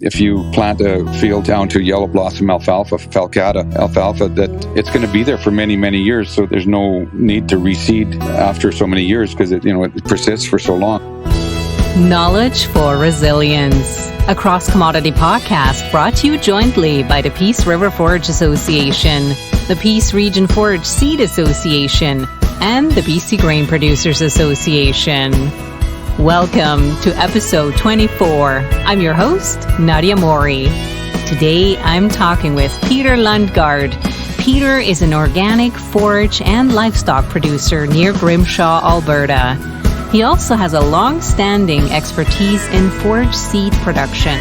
if you plant a field down to yellow blossom alfalfa, falcata alfalfa, that it's going to be there for many, many years. So there's no need to reseed after so many years because it persists for so long. Knowledge for Resilience, a cross-commodity podcast brought to you jointly by the Peace River Forage Association, the Peace Region Forage Seed Association, and the BC Grain Producers Association. Welcome to episode 24. I'm your host, Nadia Mori. Today, I'm talking with Peter Lundgard. Peter is an organic forage and livestock producer near Grimshaw, Alberta. He also has a long-standing expertise in forage seed production.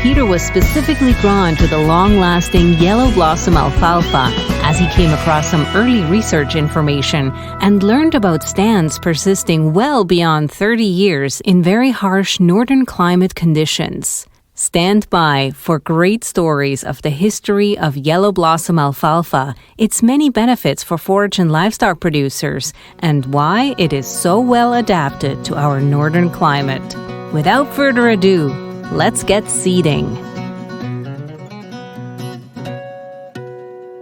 Peter was specifically drawn to the long-lasting yellow blossom alfalfa as he came across some early research information and learned about stands persisting well beyond 30 years in very harsh northern climate conditions. Stand by for great stories of the history of yellow blossom alfalfa, its many benefits for forage and livestock producers, and why it is so well adapted to our northern climate. Without further ado, let's get seeding.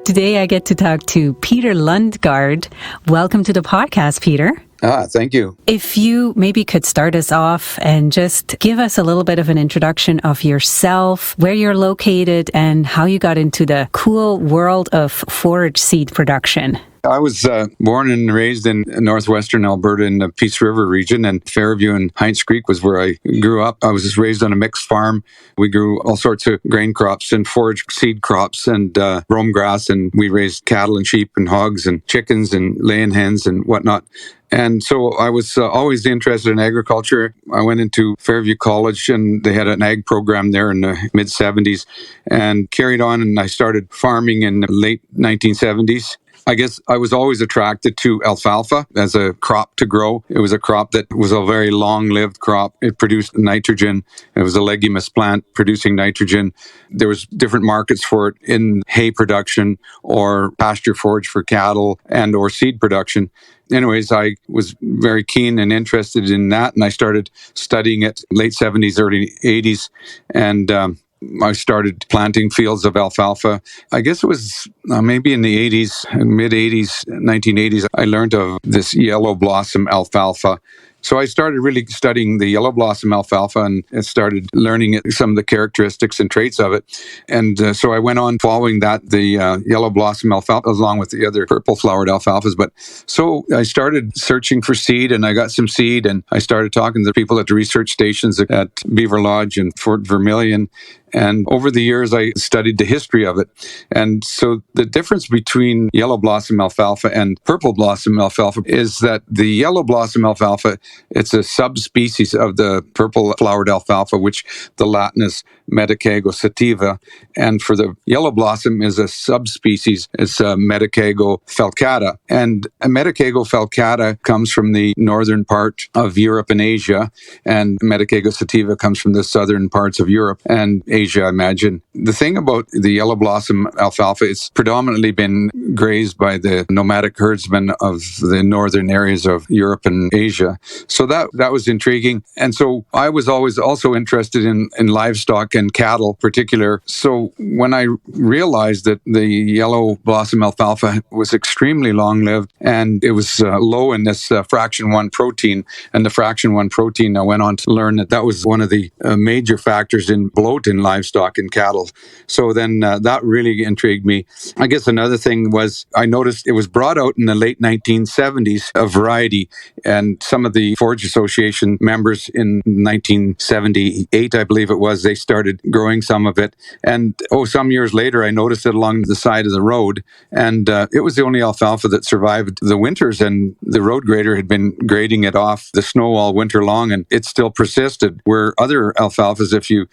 Today I get to talk to Peter Lundgard. Welcome to the podcast, Peter. Thank you. If you maybe could start us off and just give us a little bit of an introduction of yourself, where you're located, and how you got into the cool world of forage seed production. I was born and raised in northwestern Alberta in the Peace River region, and Fairview and Hinds Creek was where I grew up. I was just raised on a mixed farm. We grew all sorts of grain crops and forage seed crops and brome grass, and we raised cattle and sheep and hogs and chickens and laying hens and whatnot. And so I was always interested in agriculture. I went into Fairview College, and they had an ag program there in the mid-'70s, and carried on, and I started farming in the late 1970s. I guess I was always attracted to alfalfa as a crop to grow. It was a crop that was a very long-lived crop. It produced nitrogen. It was a leguminous plant producing nitrogen. There was different markets for it in hay production or pasture forage for cattle and or seed production. Anyways, I was very keen and interested in that, and I started studying it late 70s, early 80s, and I started planting fields of alfalfa. I guess it was maybe in the 80s, mid-80s, 1980s, I learned of this yellow blossom alfalfa. So I started really studying the yellow blossom alfalfa and started learning some of the characteristics and traits of it. And so I went on following that, the yellow blossom alfalfa, along with the other purple flowered alfalfas. But so I started searching for seed, and I got some seed, and I started talking to people at the research stations at Beaver Lodge and Fort Vermilion. And over the years, I studied the history of it. And so the difference between yellow blossom alfalfa and purple blossom alfalfa is that the yellow blossom alfalfa, it's a subspecies of the purple flowered alfalfa, which the Latin is Medicago sativa. And for the yellow blossom is a subspecies, it's Medicago falcata. And a Medicago falcata comes from the northern part of Europe and Asia, and Medicago sativa comes from the southern parts of Europe and Asia, I imagine. The thing about the yellow blossom alfalfa, it's predominantly been grazed by the nomadic herdsmen of the northern areas of Europe and Asia. So that was intriguing. And so I was always also interested in livestock and cattle in particular. So when I realized that the yellow blossom alfalfa was extremely long-lived and it was low in this fraction 1 protein, and the fraction 1 protein, I went on to learn that was one of the major factors in bloat in livestock and cattle. So then that really intrigued me. I guess another thing was I noticed it was brought out in the late 1970s, a variety, and some of the Forage Association members in 1978, I believe it was, they started growing some of it. And some years later, I noticed it along the side of the road, and it was the only alfalfa that survived the winters, and the road grader had been grading it off the snow all winter long, and it still persisted. Where other alfalfas, if you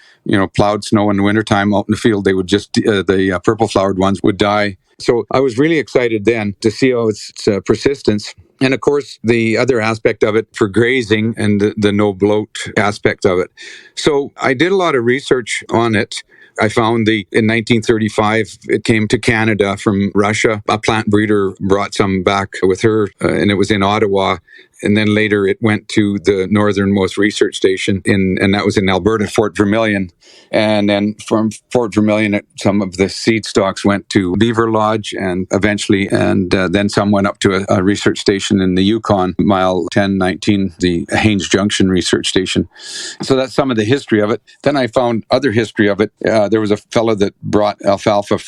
plowed snow in the wintertime out in the field, they would just, the purple flowered ones would die. So I was really excited then to see its persistence. And of course, the other aspect of it for grazing and the no bloat aspect of it. So I did a lot of research on it. I found in 1935, it came to Canada from Russia. A plant breeder brought some back with her, and it was in Ottawa. And then later it went to the northernmost research station, and that was in Alberta, Fort Vermilion. And then from Fort Vermilion, some of the seed stocks went to Beaver Lodge, and eventually, then some went up to a research station in the Yukon, mile 1019, the Haines Junction research station. So that's some of the history of it. Then I found other history of it. There was a fellow that brought alfalfa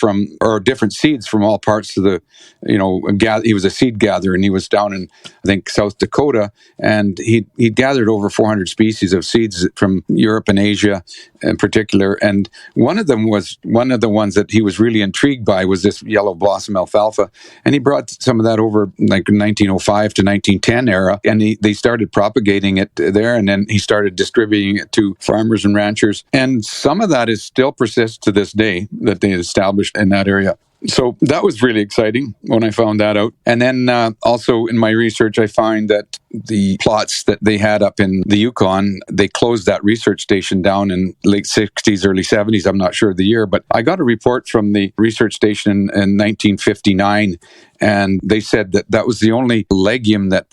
or different seeds from all parts of the, he was a seed gatherer, and he was down in, I think, South Dakota, and he gathered over 400 species of seeds from Europe and Asia in particular. And one of the ones that he was really intrigued by was this yellow blossom alfalfa. And he brought some of that over like 1905 to 1910 era, and they started propagating it there, and then he started distributing it to farmers and ranchers. And some of that is still persists to this day that they established in that area. So that was really exciting when I found that out. And then also in my research, I find that the plots that they had up in the Yukon, they closed that research station down in late 60s, early 70s. I'm not sure of the year, but I got a report from the research station in 1959. And they said that was the only legume that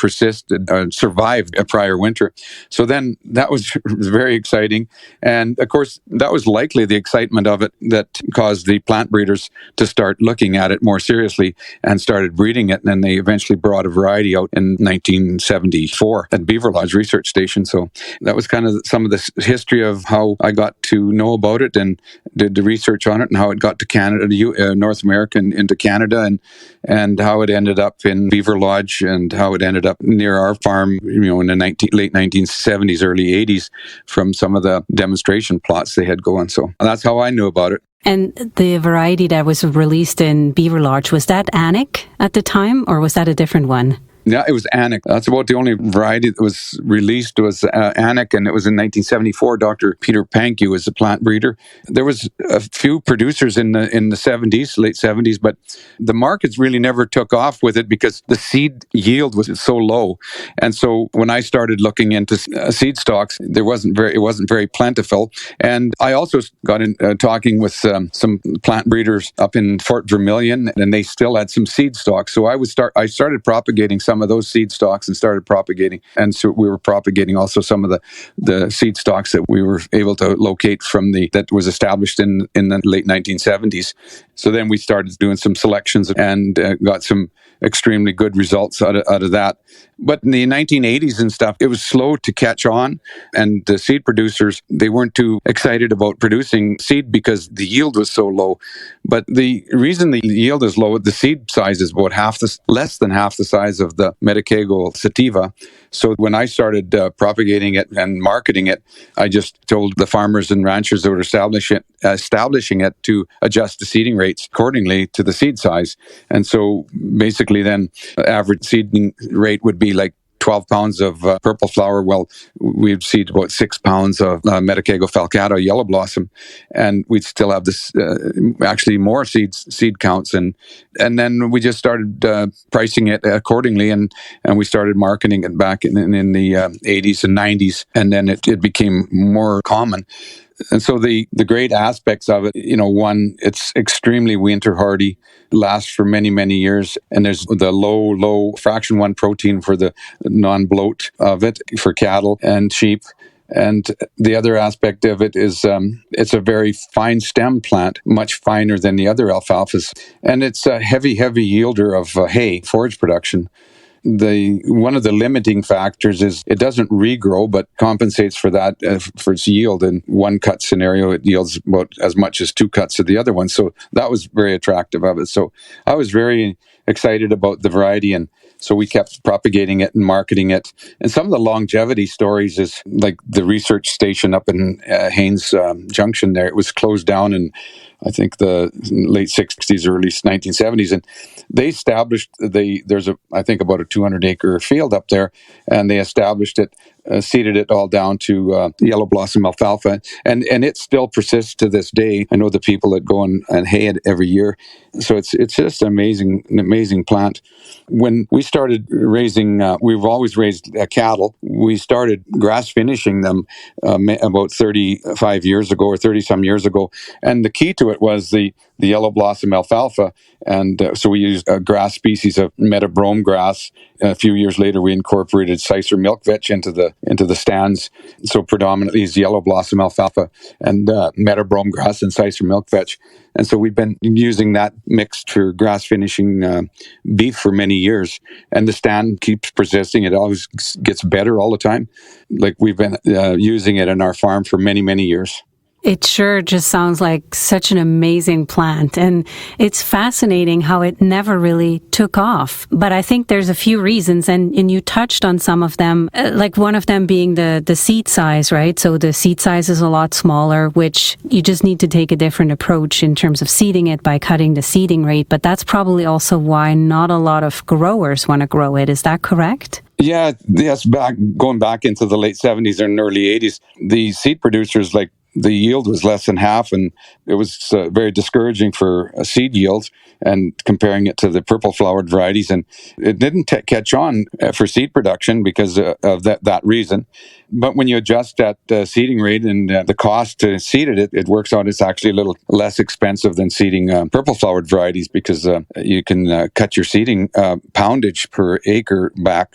survived a prior winter. So then that was very exciting. And of course, that was likely the excitement of it that caused the plant breeders to start looking at it more seriously and started breeding it. And then they eventually brought a variety out in 1974 at Beaver Lodge Research Station. So that was kind of some of the history of how I got to know about it and did the research on it, and how it got to Canada, North America, and into Canada, and how it ended up in Beaver Lodge, and how it ended up near our farm, in the late 1970s, early 80s, from some of the demonstration plots they had going. So that's how I knew about it. And the variety that was released in Beaver Lodge, was that Anik at the time, or was that a different one? Yeah, it was Anik. That's about the only variety that was released was Anik, and it was in 1974. Dr. Peter Pankey was the plant breeder. There was a few producers in the 70s, late 70s, but the markets really never took off with it because the seed yield was so low. And so when I started looking into seed stocks, it wasn't very plentiful. And I also got in talking with some plant breeders up in Fort Vermilion, and they still had some seed stocks. So I started propagating some of those seed stocks and started propagating. And so we were propagating also some of the seed stocks that we were able to locate that was established in the late 1970s. So then we started doing some selections and got some extremely good results out of that. But in the 1980s and stuff, it was slow to catch on. And the seed producers, they weren't too excited about producing seed because the yield was so low. But the reason the yield is low, the seed size is about less than half the size of the Medicago sativa. So when I started propagating it and marketing it, I just told the farmers and ranchers that were establishing it to adjust the seeding rates accordingly to the seed size. And so basically then average seeding rate would be like 12 pounds of purple flower. Well, we'd seed about 6 pounds of Medicago falcata yellow blossom, and we'd still have this actually more seed counts, and then we just started pricing it accordingly, and we started marketing it back in the 80s and 90s, and then it became more common. And so the great aspects of it, one, it's extremely winter hardy, lasts for many, many years. And there's the low fraction 1 protein for the non-bloat of it for cattle and sheep. And the other aspect of it is it's a very fine stem plant, much finer than the other alfalfas. And it's a heavy yielder of hay, forage production. One of the limiting factors is it doesn't regrow, but compensates for that for its yield. In one cut scenario, it yields about as much as 2 cuts of the other one. So that was very attractive of it. So I was very excited about the variety, and so we kept propagating it and marketing it. And some of the longevity stories is like the research station up in Haines Junction there. It was closed down in, I think, the late 60s, early 1970s. And they established, there's I think about a 200-acre field up there, and they established it seeded it all down to yellow blossom alfalfa, and it still persists to this day. I know the people that go and hay it every year, so it's just an amazing plant. When we started raising, we've always raised cattle. We started grass finishing them about 35 years ago or 30 some years ago, and the key to it was the yellow blossom alfalfa. And so we used a grass species of metabrome grass. A few years later, we incorporated Sicer milk vetch into the stands. So predominantly is yellow blossom alfalfa and metabrome grass and Sicer milk vetch. And so we've been using that mixed for grass finishing beef for many years. And the stand keeps persisting. It always gets better all the time. Like we've been using it in our farm for many, many years. It sure just sounds like such an amazing plant, and it's fascinating how it never really took off. But I think there's a few reasons, and you touched on some of them, like one of them being the seed size, right? So the seed size is a lot smaller, which you just need to take a different approach in terms of seeding it by cutting the seeding rate. But that's probably also why not a lot of growers want to grow it. Is that correct? Yeah, yes. Going back into the late 70s and early 80s, the seed producers, like, the yield was less than half, and it was very discouraging for seed yields, and comparing it to the purple flowered varieties. And it didn't catch on for seed production because of that reason. But when you adjust that seeding rate and the cost to seed it, it works out. It's actually a little less expensive than seeding purple flowered varieties because you can cut your seeding poundage per acre back.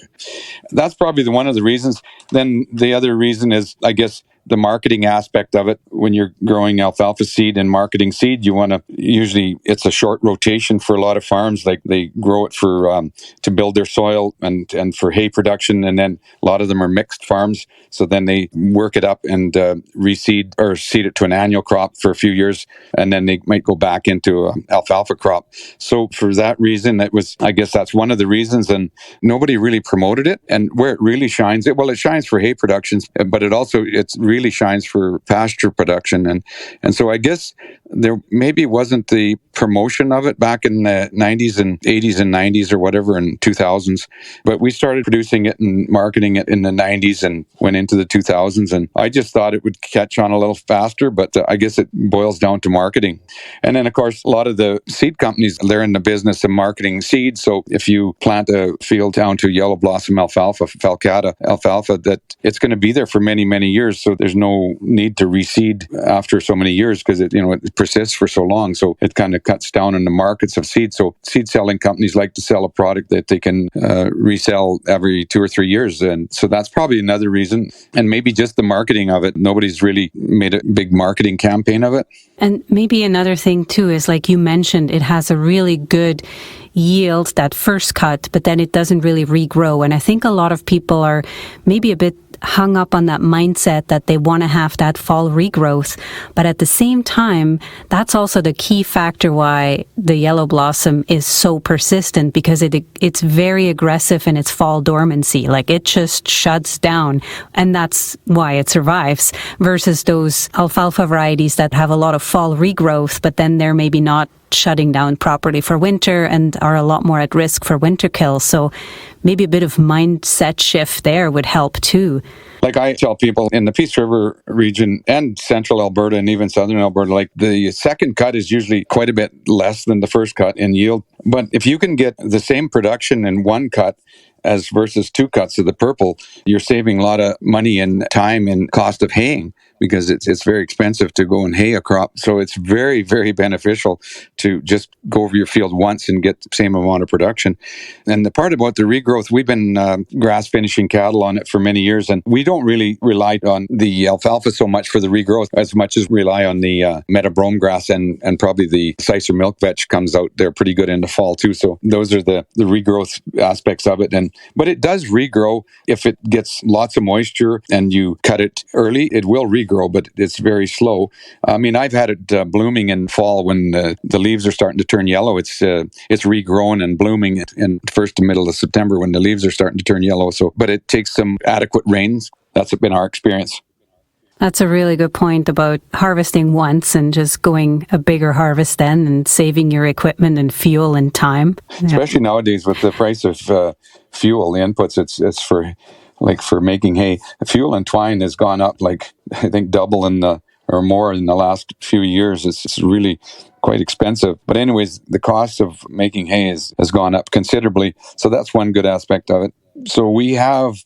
That's probably one of the reasons. Then the other reason is, I guess, the marketing aspect of it. When you're growing alfalfa seed and marketing seed, you want to, usually it's a short rotation for a lot of farms. Like they grow it for to build their soil and for hay production, and then a lot of them are mixed farms. So then they work it up and reseed or seed it to an annual crop for a few years, and then they might go back into an alfalfa crop. So for that reason, I guess that's one of the reasons, and nobody really promoted it. And where it really shines, it shines for hay productions, but it really shines for pasture production. And so I guess there maybe wasn't the promotion of it back in the 90s and 80s and 90s or whatever, in 2000s. But we started producing it and marketing it in the 90s and went into the 2000s. And I just thought it would catch on a little faster, but I guess it boils down to marketing. And then, of course, a lot of the seed companies, they're in the business of marketing seeds. So if you plant a field down to yellow blossom alfalfa, falcata alfalfa, that it's going to be there for many, many years. So there's no need to reseed after so many years because it persists for so long. So it kind of cuts down on the markets of seed. So seed selling companies like to sell a product that they can resell every 2 or 3 years. And so that's probably another reason. And maybe just the marketing of it. Nobody's really made a big marketing campaign of it. And maybe another thing too is, like you mentioned, it has a really good yield that first cut, but then it doesn't really regrow. And I think a lot of people are maybe a bit hung up on that mindset that they want to have that fall regrowth. But at the same time, that's also the key factor why the yellow blossom is so persistent, because it's very aggressive in its fall dormancy. Like it just shuts down, and that's why it survives, versus those alfalfa varieties that have a lot of fall regrowth, but then they're maybe not shutting down properly for winter and are a lot more at risk for winter kill. So maybe a bit of mindset shift there would help too. Like I tell people in the Peace River region and central Alberta and even southern Alberta, like the second cut is usually quite a bit less than the first cut in yield. But if you can get the same production in one cut as versus two cuts of the purple, you're saving a lot of money and time and cost of haying, because it's very expensive to go and hay a crop. So it's very, very beneficial to just go over your field once and get the same amount of production. And the part about the regrowth, we've been grass finishing cattle on it for many years, and we don't really rely on the alfalfa so much for the regrowth as much as rely on the metabrome grass, and probably the Sicer milk vetch comes out there pretty good in the fall too. So those are the regrowth aspects of it. But it does regrow if it gets lots of moisture and you cut it early. It will regrow, but it's very slow. I mean, I've had it blooming in fall when the leaves are starting to turn yellow. It's regrown and blooming in first to middle of September when the leaves are starting to turn yellow. So, but it takes some adequate rains. That's been our experience. That's a really good point about harvesting once and just going a bigger harvest then and saving your equipment and fuel and time. Especially nowadays with the price of fuel, the inputs, it's for like for making hay. Fuel and twine has gone up like I think double or more in the last few years. It's really quite expensive. But anyways, the cost of making hay has gone up considerably. So that's one good aspect of it. So we have,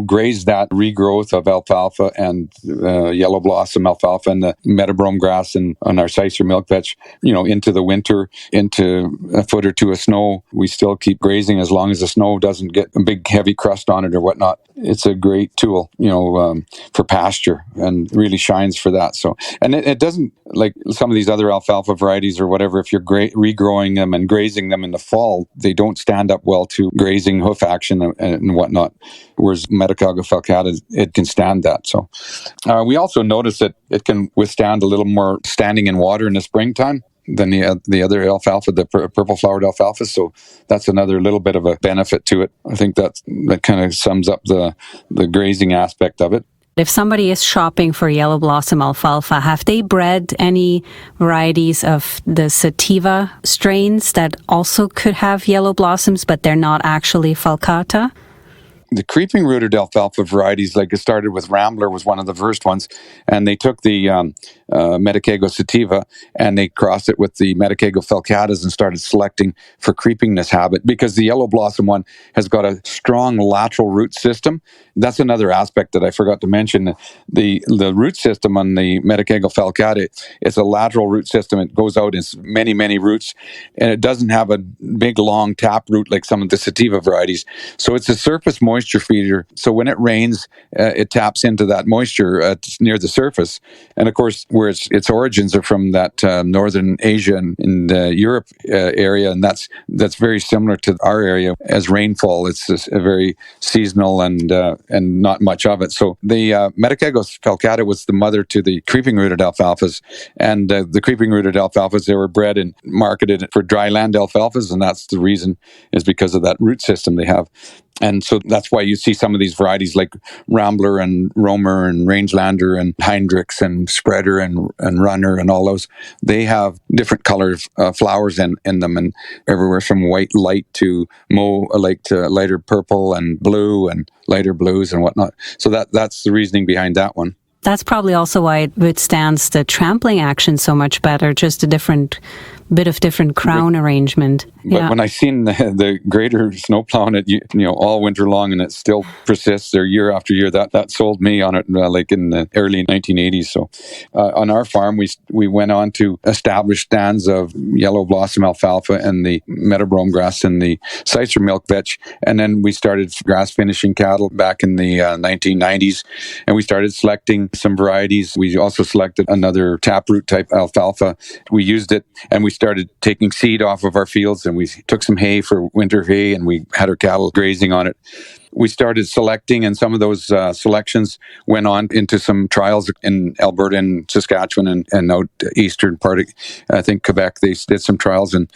grazed that regrowth of alfalfa and yellow blossom alfalfa and the metabrome grass and on our Sicer milk vetch, into the winter, into a foot or two of snow. We still keep grazing as long as the snow doesn't get a big heavy crust on it or whatnot. It's a great tool, for pasture and really shines for that. So, and it doesn't, like some of these other alfalfa varieties or whatever, if you're regrowing them and grazing them in the fall, they don't stand up well to grazing hoof action and whatnot. Whereas Medicago falcata, it can stand that. So we also notice that it can withstand a little more standing in water in the springtime than the other alfalfa, the purple flowered alfalfa. So that's another little bit of a benefit to it. I think that kind of sums up the grazing aspect of it. If somebody is shopping for yellow blossom alfalfa, have they bred any varieties of the sativa strains that also could have yellow blossoms, but they're not actually falcata? The creeping rooted alfalfa varieties, like it started with Rambler, was one of the first ones, and they took the Medicago sativa and they crossed it with the Medicago falcatas and started selecting for creepingness habit, because the yellow blossom one has got a strong lateral root system. That's another aspect that I forgot to mention. The root system on the Medicago falcata, it's a lateral root system. It goes out in many, many roots, and it doesn't have a big, long tap root like some of the sativa varieties. So it's a surface moisture feeder. So when it rains, it taps into that moisture near the surface. And of course, where its origins are from that northern Asia and Europe area, and that's very similar to our area as rainfall. It's a very seasonal and not much of it. So the Medicago falcata was the mother to the creeping rooted alfalfas, and the creeping rooted alfalfas, they were bred and marketed for dry land alfalfas, and that's the reason, is because of that root system they have. And so that's why you see some of these varieties like Rambler and Romer and Rangelander and Heinrichs and Spreader and Runner and all those. They have different color flowers in them, and everywhere from white light to to lighter purple and blue and lighter blues and whatnot. So that's the reasoning behind that one. That's probably also why it withstands the trampling action so much better, just a different crown arrangement. But when I seen the greater snow plowing it, all winter long, and it still persists there year after year, that sold me on it, like in the early 1980s. So on our farm, we went on to establish stands of yellow blossom alfalfa and the metabrome grass and the Sicer milk vetch, and then we started grass finishing cattle back in the 1990s, and we started selecting some varieties. We also selected another taproot type alfalfa. We used it, and we started taking seed off of our fields, and we took some hay for winter hay, and we had our cattle grazing on it. We started selecting, and some of those selections went on into some trials in Alberta and Saskatchewan and out eastern part of, I think, Quebec. They did some trials, and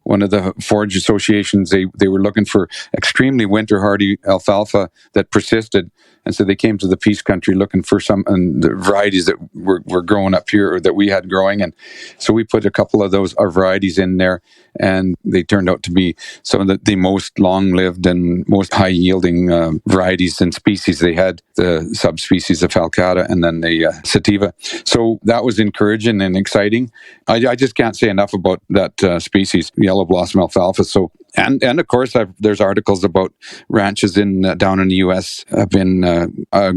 one of the forage associations, they were looking for extremely winter hardy alfalfa that persisted. And so they came to the Peace Country looking for some the varieties that were growing up here, or that we had growing. And so we put a couple of those varieties in there, and they turned out to be some of the most long-lived and most high-yielding varieties and species. They had the subspecies of falcata and then the sativa. So that was encouraging and exciting. I just can't say enough about that species, yellow blossom alfalfa. So and of course, there's articles about ranches down in the U.S. have been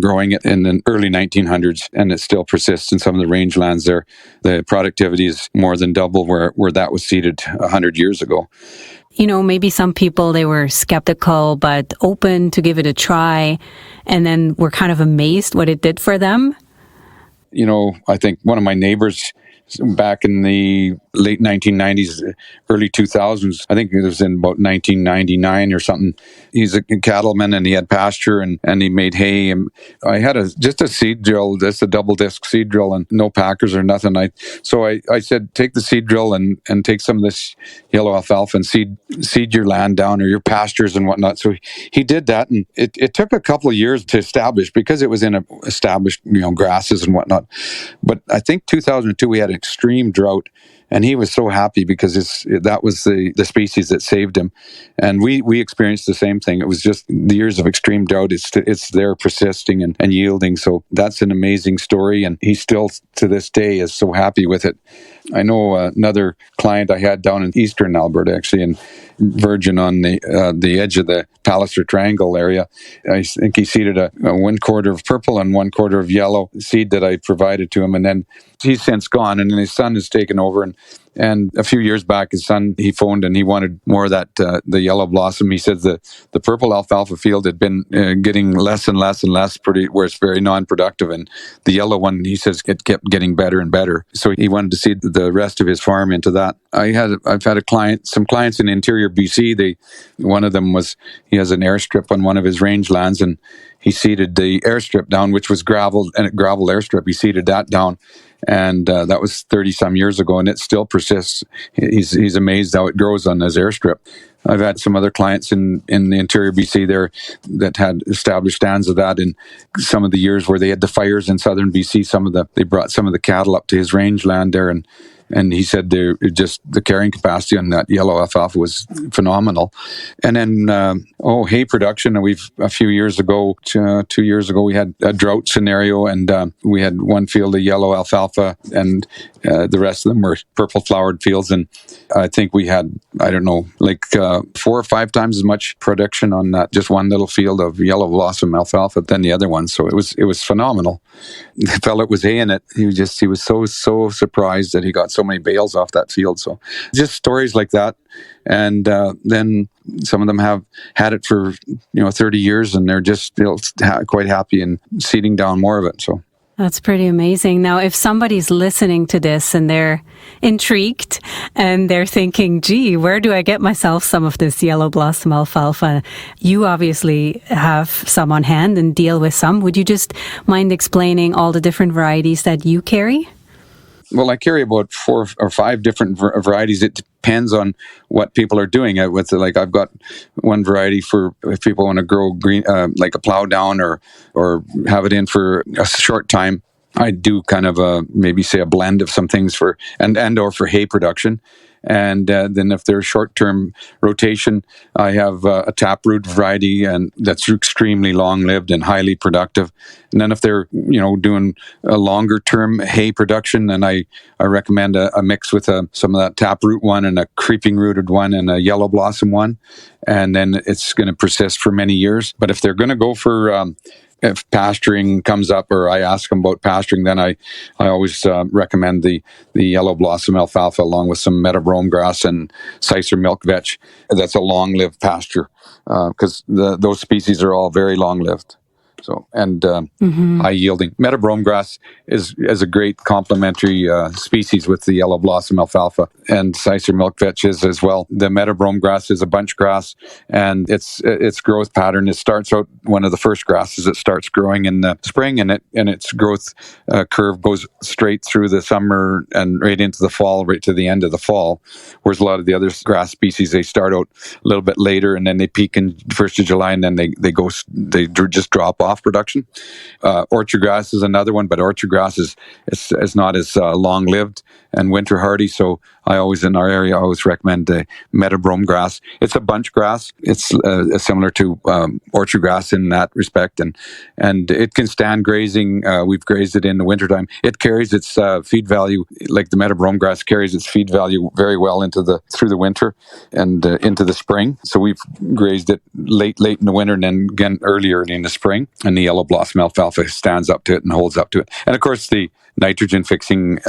growing it in the early 1900s, and it still persists in some of the rangelands there. The productivity is more than double where that was seeded 100 years ago. Maybe some people, they were skeptical but open to give it a try, and then were kind of amazed what it did for them. I think one of my neighbors back in the late 1990s, early 2000s, I think it was in about 1999 or something. He's a cattleman, and he had pasture, and he made hay. And I had just a seed drill, just a double disc seed drill, and no packers or nothing. So I said, take the seed drill and take some of this yellow alfalfa and seed your land down, or your pastures and whatnot. So he did that, and it took a couple of years to establish, because it was in established grasses and whatnot. But I think 2002 we had an extreme drought, And he was so happy because that was the species that saved him. And we experienced the same thing. It was just the years of extreme drought. It's there persisting and yielding. So that's an amazing story. And he still, to this day, is so happy with it. I know another client I had down in eastern Alberta, actually, in Virgin on the edge of the Palliser Triangle area. I think he seeded a 1/4 of purple and 1/4 of yellow seed that I provided to him. And then he's since gone, and then his son has taken over. And a few years back, his son, he phoned and he wanted more of that, the yellow blossom. He said the purple alfalfa field had been getting less and less and less, where it's very non-productive. And the yellow one, he says, it kept getting better and better. So he wanted to seed the rest of his farm into that. I've had some clients in interior BC. One of them he has an airstrip on one of his rangelands, and he seeded the airstrip down, which was gravel airstrip. He seeded that down. And that was 30 some years ago, and it still persists. He's amazed how it grows on his airstrip. I've had some other clients in the interior BC there that had established stands of that in some of the years where they had the fires in southern BC. They brought some of the cattle up to his rangeland there, and he said the carrying capacity on that yellow alfalfa was phenomenal. And then hay production. A few years ago, 2 years ago, we had a drought scenario, and we had one field of yellow alfalfa, and the rest of them were purple flowered fields. And I think we had, 4 or 5 times as much production on that just one little field of yellow blossom alfalfa than the other one. So it was phenomenal. The fellow was haying it. He was so surprised that he got so many bales off that field. So just stories like that. And then some of them have had it for 30 years, and they're just quite happy and seeding down more of it. So that's pretty amazing. Now, if somebody's listening to this and they're intrigued and they're thinking, gee, where do I get myself some of this yellow blossom alfalfa? You obviously have some on hand and deal with some. Would you just mind explaining all the different varieties that you carry? Well, I carry about 4 or 5 different varieties. It depends on what people are doing. I've got one variety for if people want to grow green, like a plow down or have it in for a short time. I do kind of maybe say a blend of some things for or for hay production. And then if there's short-term rotation, I have a taproot variety, and that's extremely long-lived and highly productive. And then if they're doing a longer-term hay production, then I recommend a mix with some of that taproot one and a creeping-rooted one and a yellow blossom one, and then it's going to persist for many years. But if they're going to go for if pasturing comes up, or I ask them about pasturing, then I always recommend the yellow blossom alfalfa along with some meadowbrome grass and Sicer milk vetch. That's a long-lived pasture because those species are all very long-lived. So high yielding. Meadowbrome grass is a great complementary species with the yellow blossom alfalfa, and Sicer milk vetch is as well. The meadowbrome grass is a bunch grass, and its growth pattern, it starts out one of the first grasses. It starts growing in the spring, and its growth curve goes straight through the summer and right into the fall, right to the end of the fall. Whereas a lot of the other grass species, they start out a little bit later, and then they peak in 1st of July, and then they just drop off production. Orchard grass is another one, but orchard grass is not as long-lived and winter hardy. So I always, in our area, recommend the meadowbrome grass. It's a bunch grass. It's similar to orchard grass in that respect, and it can stand grazing. We've grazed it in the wintertime. It carries its feed value, like the meadowbrome grass carries its feed value very well through the winter and into the spring. So we've grazed it late in the winter, and then again early in the spring. And the yellow blossom alfalfa stands up to it and holds up to it. And of course, the nitrogen fixing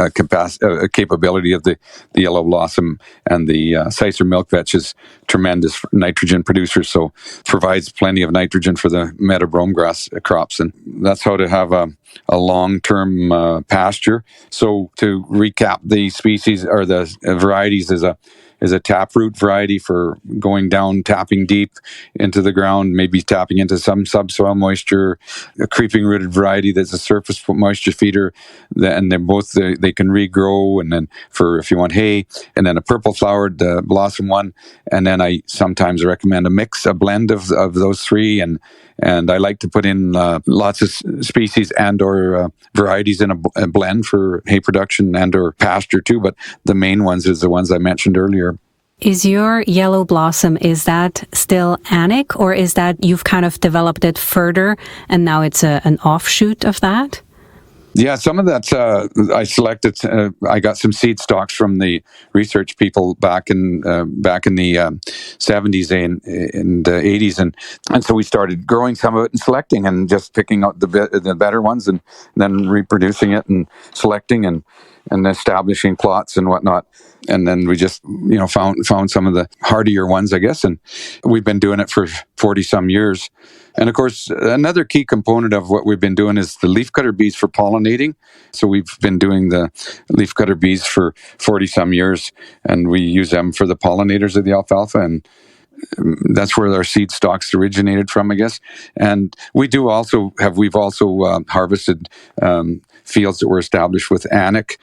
capability of the yellow blossom and the Sicer milk vetch is tremendous nitrogen producers, so provides plenty of nitrogen for the meadowbrome grass crops. And that's how to have a long-term pasture. So to recap, the species or the varieties is is a taproot variety for going down, tapping deep into the ground, maybe tapping into some subsoil moisture. A creeping rooted variety that's a surface moisture feeder, and they can regrow. And then for if you want hay, and then a purple flowered blossom one, and then I sometimes recommend a blend of those three, and I like to put in lots of species and or varieties in a blend for hay production and or pasture too. But the main ones is the ones I mentioned earlier. Is your yellow blossom, is that still Annick, or is that you've kind of developed it further and now it's an offshoot of that? Yeah, some of that I selected. I got some seed stocks from the research people back in the 70s and 80s, and so we started growing some of it and selecting and just picking out the better ones and then reproducing it and selecting and establishing plots and whatnot. And then we just found some of the hardier ones, I guess, and we've been doing it for 40 some years. And of course, another key component of what we've been doing is the leafcutter bees for pollinating. So we've been doing the leafcutter bees for 40 some years, and we use them for the pollinators of the alfalfa, and that's where our seed stocks originated from, I guess. And we've also harvested fields that were established with Annick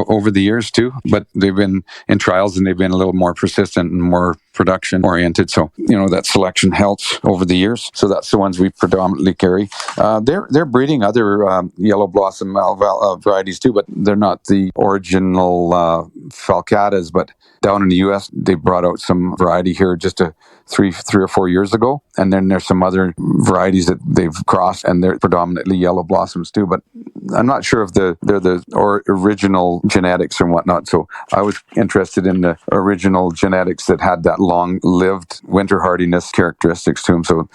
over the years too, but they've been in trials and they've been a little more persistent and more production oriented. So, that selection helps over the years. So that's the ones we predominantly carry. They're breeding other yellow blossom varieties too, but they're not the original falcatas. But down in the U.S., they brought out some variety here just three or 4 years ago. And then there's some other varieties that they've crossed, and they're predominantly yellow blossoms too. But I'm not sure if they're the original genetics and whatnot. So I was interested in the original genetics that had that long-lived winter hardiness characteristics to them. So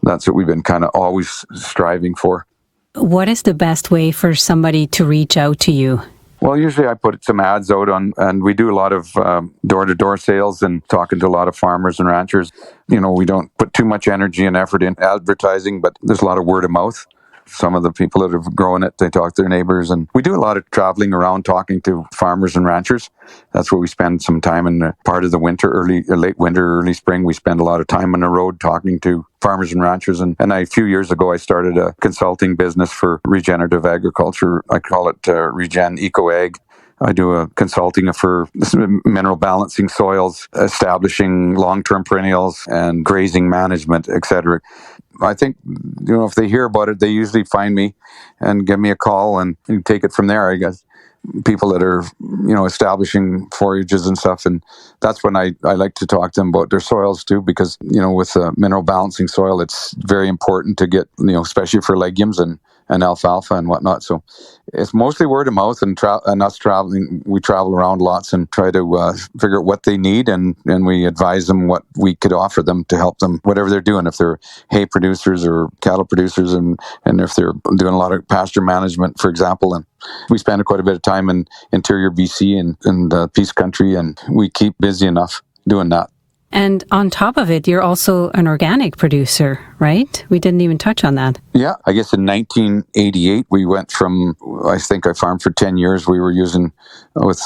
that's what we've been kind of always striving for. What is the best way for somebody to reach out to you? Well, usually I put some ads out and we do a lot of door-to-door sales and talking to a lot of farmers and ranchers. We don't put too much energy and effort in advertising, but there's a lot of word of mouth. Some of the people that have grown it, they talk to their neighbors, and we do a lot of traveling around talking to farmers and ranchers. That's where we spend some time in the part of the winter, late winter, early spring. We spend a lot of time on the road talking to farmers and ranchers. And a few years ago, I started a consulting business for regenerative agriculture. I call it Regen Eco Ag. I do a consulting for mineral balancing soils, establishing long-term perennials, and grazing management, etc. I think, if they hear about it, they usually find me and give me a call and take it from there, I guess. People that are, establishing forages and stuff. And that's when I like to talk to them about their soils too, because, with mineral balancing soil, it's very important to get, especially for legumes and alfalfa and whatnot. So it's mostly word of mouth and us traveling. We travel around lots and try to figure out what they need, and we advise them what we could offer them to help them, whatever they're doing, if they're hay producers or cattle producers, and if they're doing a lot of pasture management, for example. And we spend quite a bit of time in interior BC and Peace Country, and we keep busy enough doing that. And on top of it, you're also an organic producer, right? We didn't even touch on that. Yeah, I guess in 1988, we went from, I think I farmed for 10 years. We were using with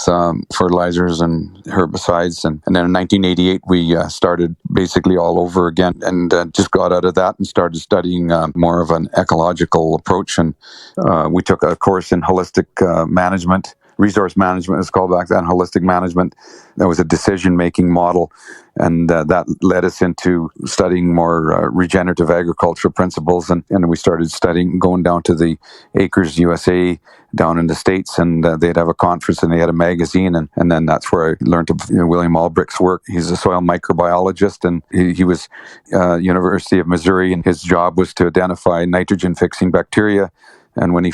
fertilizers and herbicides. And then in 1988, we started basically all over again and just got out of that and started studying more of an ecological approach. And we took a course in holistic management. Resource management is called back then, holistic management. That was a decision-making model, and that led us into studying more regenerative agricultural principles, and we started studying, going down to the Acres USA down in the States, and they'd have a conference and they had a magazine, and then that's where I learned of William Albrecht's work. He's a soil microbiologist, and he was University of Missouri, and his job was to identify nitrogen-fixing bacteria. And when he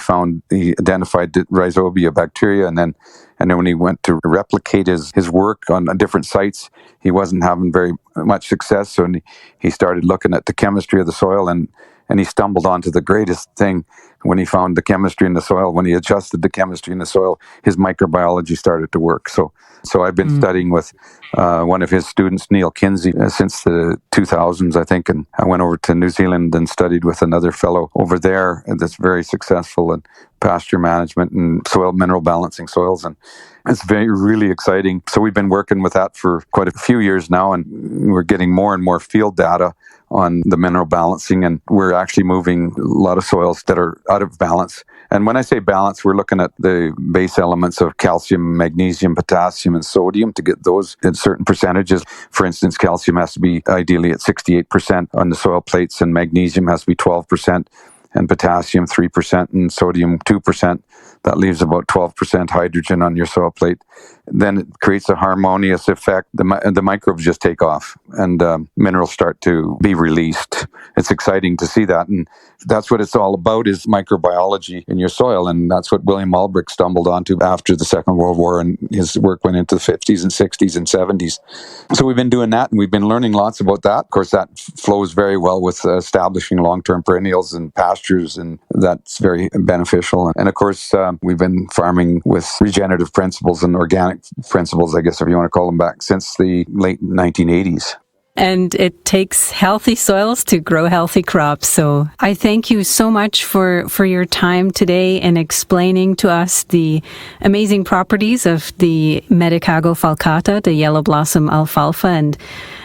identified the rhizobia bacteria, and then when he went to replicate his work on different sites, he wasn't having very much success. So he started looking at the chemistry of the soil, and he stumbled onto the greatest thing when he found the chemistry in the soil. When he adjusted the chemistry in the soil, his microbiology started to work. So I've been studying with one of his students, Neil Kinsey, since the 2000s, I think. And I went over to New Zealand and studied with another fellow over there that's very successful in pasture management and soil mineral balancing soils. And It's really exciting. So we've been working with that for quite a few years now, and we're getting more and more field data on the mineral balancing, and we're actually moving a lot of soils that are out of balance. And when I say balance, we're looking at the base elements of calcium, magnesium, potassium, and sodium to get those in certain percentages. For instance, calcium has to be ideally at 68% on the soil plates, and magnesium has to be 12%, and potassium 3%, and sodium 2%. That leaves about 12% hydrogen on your soil plate. Then it creates a harmonious effect. The microbes just take off, and minerals start to be released. It's exciting to see that, and that's what it's all about, is microbiology in your soil, and that's what William Ulbricht stumbled onto after the Second World War, and his work went into the 50s and 60s and 70s. So we've been doing that, and we've been learning lots about that. Of course, that flows very well with establishing long-term perennials and pastures, and that's very beneficial. And of course, we've been farming with regenerative principles and organic principles, I guess, if you want to call them, back since the late 1980s. And it takes healthy soils to grow healthy crops. So I thank you so much for your time today and explaining to us the amazing properties of the Medicago falcata, the yellow blossom alfalfa,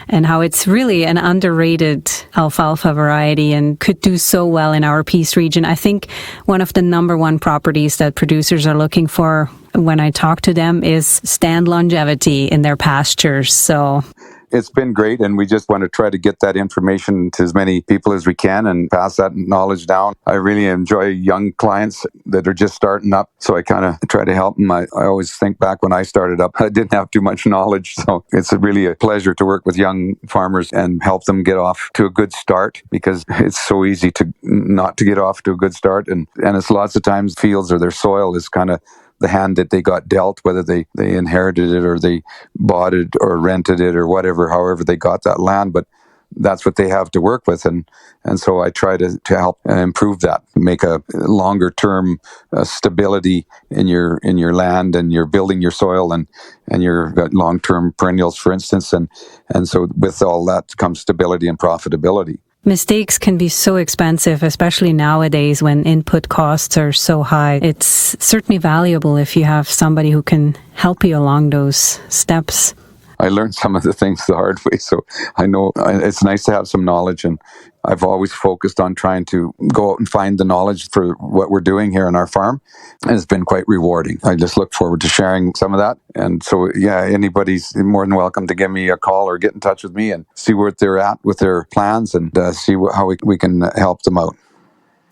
and how it's really an underrated alfalfa variety and could do so well in our Peace region. I think one of the number one properties that producers are looking for when I talk to them is stand longevity in their pastures. So it's been great, and we just want to try to get that information to as many people as we can and pass that knowledge down. I really enjoy young clients that are just starting up, so I kind of try to help them. I always think back when I started up, I didn't have too much knowledge, so it's really a pleasure to work with young farmers and help them get off to a good start, because it's so easy to not to get off to a good start, and it's lots of times fields or their soil is kind of the hand that they got dealt, whether they inherited it or they bought it or rented it or whatever, however they got that land, but that's what they have to work with. And so I try to help improve that, make a longer term stability in your land, and you're building your soil, and you're got long-term perennials, for instance. And so with all that comes stability and profitability. Mistakes can be so expensive, especially nowadays when input costs are so high. It's certainly valuable if you have somebody who can help you along those steps. I learned some of the things the hard way, so I know it's nice to have some knowledge, and I've always focused on trying to go out and find the knowledge for what we're doing here on our farm, and it's been quite rewarding. I just look forward to sharing some of that, and so anybody's more than welcome to give me a call or get in touch with me and see where they're at with their plans, and see how we can help them out.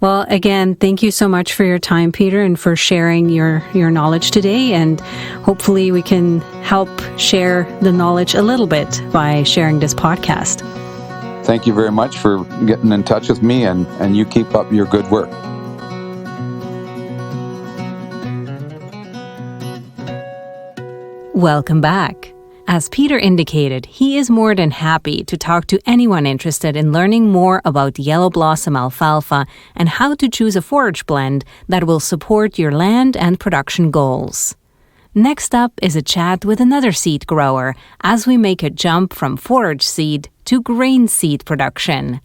Well, again, thank you so much for your time, Peter, and for sharing your knowledge today. And hopefully we can help share the knowledge a little bit by sharing this podcast. Thank you very much for getting in touch with me, and you keep up your good work. Welcome back. As Peter indicated, he is more than happy to talk to anyone interested in learning more about yellow blossom alfalfa and how to choose a forage blend that will support your land and production goals. Next up is a chat with another seed grower as we make a jump from forage seed to grain seed production.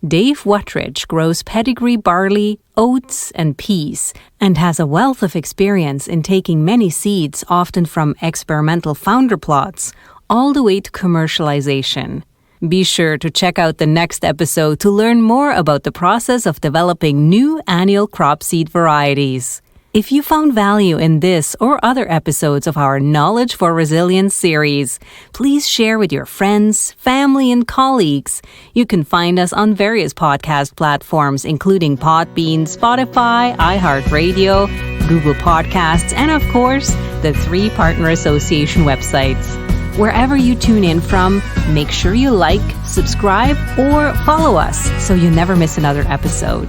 Dave Wutridge grows pedigree barley, oats, and peas, and has a wealth of experience in taking many seeds, often from experimental founder plots, all the way to commercialization. Be sure to check out the next episode to learn more about the process of developing new annual crop seed varieties. If you found value in this or other episodes of our Knowledge for Resilience series, please share with your friends, family, and colleagues. You can find us on various podcast platforms, including Podbean, Spotify, iHeartRadio, Google Podcasts, and of course, the 3 Partner Association websites. Wherever you tune in from, make sure you like, subscribe, or follow us so you never miss another episode.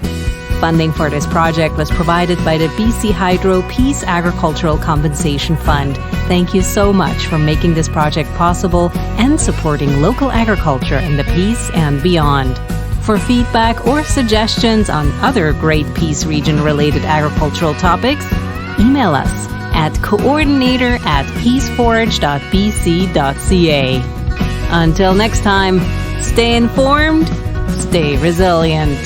Funding for this project was provided by the BC Hydro Peace Agricultural Compensation Fund. Thank you so much for making this project possible and supporting local agriculture in the Peace and beyond. For feedback or suggestions on other great Peace region-related agricultural topics, email us at coordinator@peaceforage.bc.ca. Until next time, stay informed, stay resilient.